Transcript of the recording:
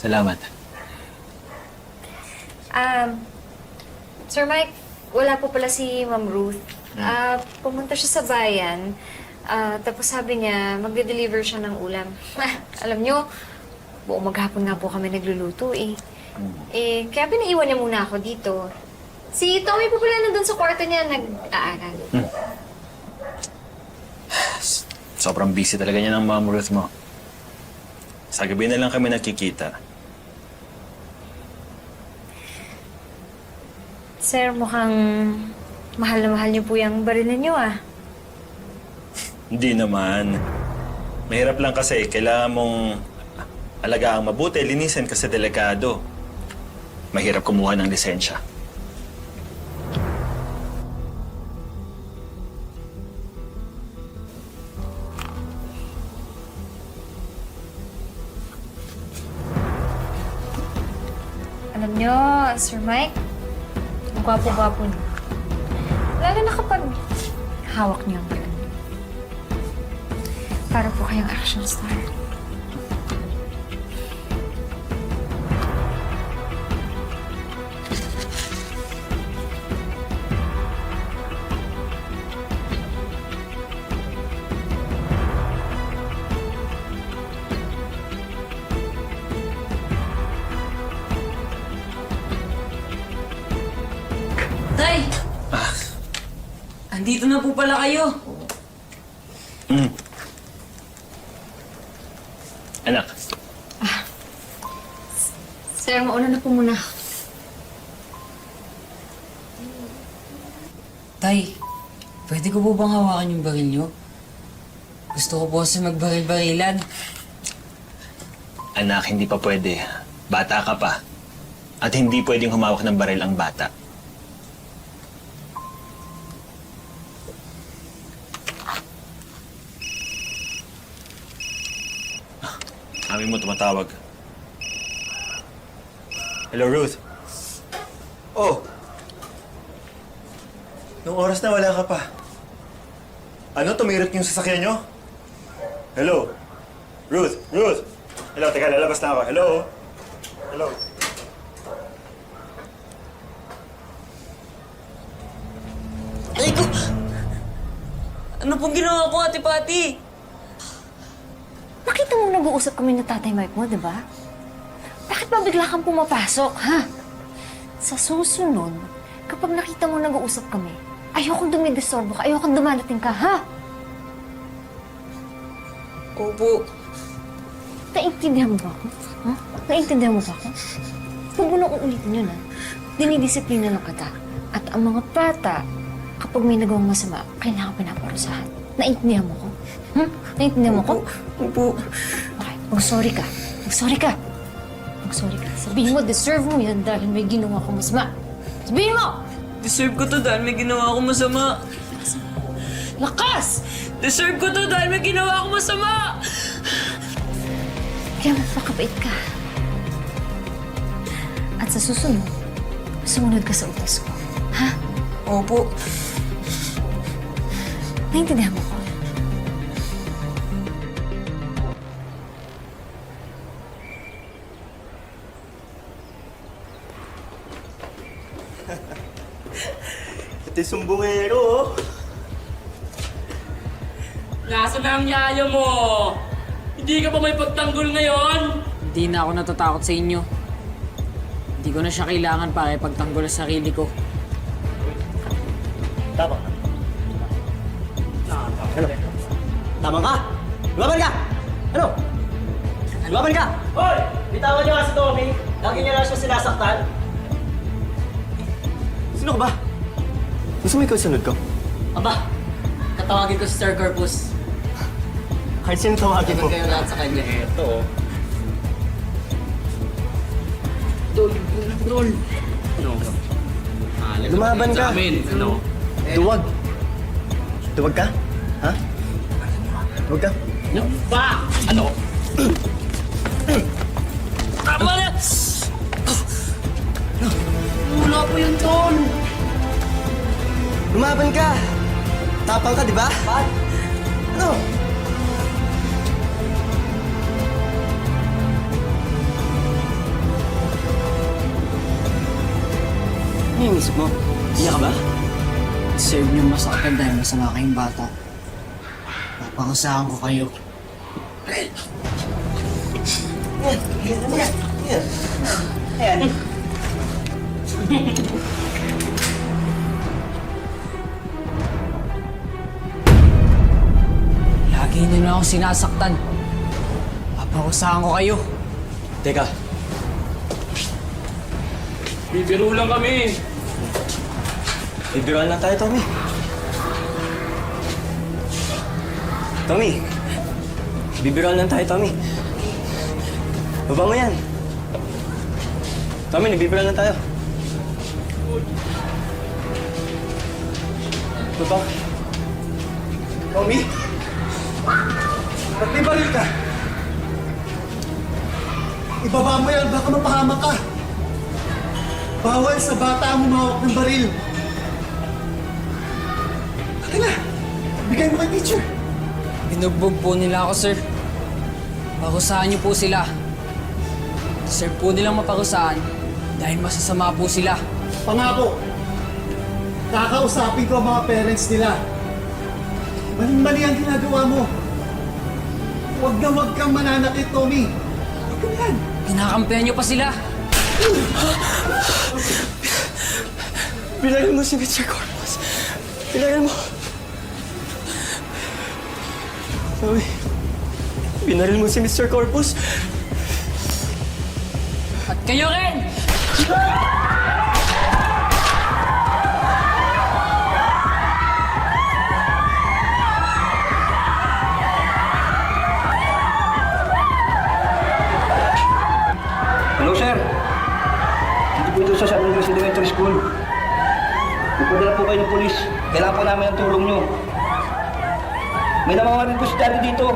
Salamat. Sir Mike, wala po pala si Ma'am Ruth. Pumunta siya sa bayan. Tapos sabi niya, magde-deliver siya ng ulam. Alam niyo, buong maghapon nga po kami nagluluto eh. Kaya pinaiwan niya muna ako dito. Si Tommy po pala nandun sa kwarto niya, nag-aaral. Sobrang busy talaga niya ng Ma'am Ruth mo. Sa gabi na lang kami nakikita. Sir, mukhang mahal na mahal niyo po yung baril niyo Hindi naman. Mahirap lang kasi. Kailangan mong alagaang mabuti, linisin kasi delikado. Mahirap kumuha ng lisensya. Alam niyo, Sir Mike, ang gwapo-gwapo niyo. Lalo na kapag hawak niyo ang baril. Para po kayong action star. Tay! Andito na po pala kayo. Anak, Sir, mauna na po muna. Tay, pwede ko po bang hawakan yung baril nyo? Gusto ko po kasi magbaril-barilan. anak, hindi pa pwede. Bata ka pa. At hindi pwedeng humawak ng baril ang bata. Mami mo tumatawag. Hello, Ruth. Oh. Nung oras na wala ka pa. Ano, tumirot yung sasakyan nyo? Hello? Ruth? Ruth? Hello, teka, lalabas na ako. Hello? Hello? Ay ko! Ano pong ginawa ko, Ate Pati? Nakita mo nag-uusap kami ng Tatay Mike mo, di ba? Bakit ba bigla kang pumapasok, ha? Sa susunod, kapag nakita mo nag-uusap kami, ayokong dumidisturbo ka, ayokong dumadating ka, ha? Opo. Naiintindihan mo ba ako? Ha? Naiintindihan mo ba ako? Huwag mo nang uulitin yun, ha? Dinidisiplina lang kita. At ang mga bata, kapag may nagawang masama, kailangan pinaparusahan. Naiintindihan mo ko? Naiintindihan mo ko? Opo. Okay, mag-sorry ka. Mag-sorry ka. Mag-sorry ka. Sabihin mo, deserve mo yan dahil may ginawa ko masama. Sabihin mo! Deserve ko to dahil may ginawa akong masama. Lakas! Deserve ko to dahil may ginawa akong masama! Kaya magpakabait ka. At sa susunod, sumunod ka sa utos ko. Ha? Opo. Naiintindihan mo ko? Ito yung sumbungero, oh. Nasaan na ang yaya mo? Hindi ka ba may pagtanggol ngayon? Hindi na ako natatakot sa inyo. Hindi ko na siya kailangan para ipagtanggol sa sarili ko. Tama ka. Ano? Tama ka! Lumaban ka! Ano? Lumaban ka! Hoy! Bitawan niyo nga si Tommy. Lagi niya lang siya sinasaktan. Sino ka ba? Gusto mo ikaw sunod ko? Aba, katawagin ko si Sir Corpus. Kahit sino tawagin mo. Kayo lahat sa kanya. Ito, oh. Dol. Ano? Lumaban ka. Sa amin. Ano? Duwag. Duwag ka? Ha? Duwag ka? Ano ba? Ano? Tama na! Wala po yun, Tol. Lumaban ka! Tapang ka, di ba? Ano? Ano yung isip mo? Iyak ka ba? Deserve niyo masaktan dahil masama kayong bata. Papangusahan ko kayo. Lagi niyo na ako sinasaktan. Papangusahan ko kayo. Teka, Bibiro lang kami. bibiruan lang tayo, Tommy. Tommy, bibiruan lang tayo, Tommy. Baba mo yan. Tommy, nagbibiruan lang tayo. Baba. Tommy? Ba't may baril ka? Ibaba mo yan, baka mapahamak ka. Bawal sa bata ang humawak ng baril. Taka na, bigay mo kay teacher. Binugbog po nila ako, sir. Pakusahan niyo po sila. Deserve po nilang mapakusahan dahil masasama po sila. Pangako, kakausapin ko ang mga parents nila. Maling-mali ang ginagawa mo. Huwag na huwag kang mananakit, Tommy. Huwag ka yan. Kinakampihan niyo pa sila. Bilangin mo si Mr. Corpus. Bilangin mo. Tommy, binaril mo si Mr. Corpus. At kayo rin! Hello, sir. Dito po ito sa San Luis Elementary School. Pupunta po kayo ng polis. Kailangan po namin ang tulong nyo. May namawarin po si Daddy dito.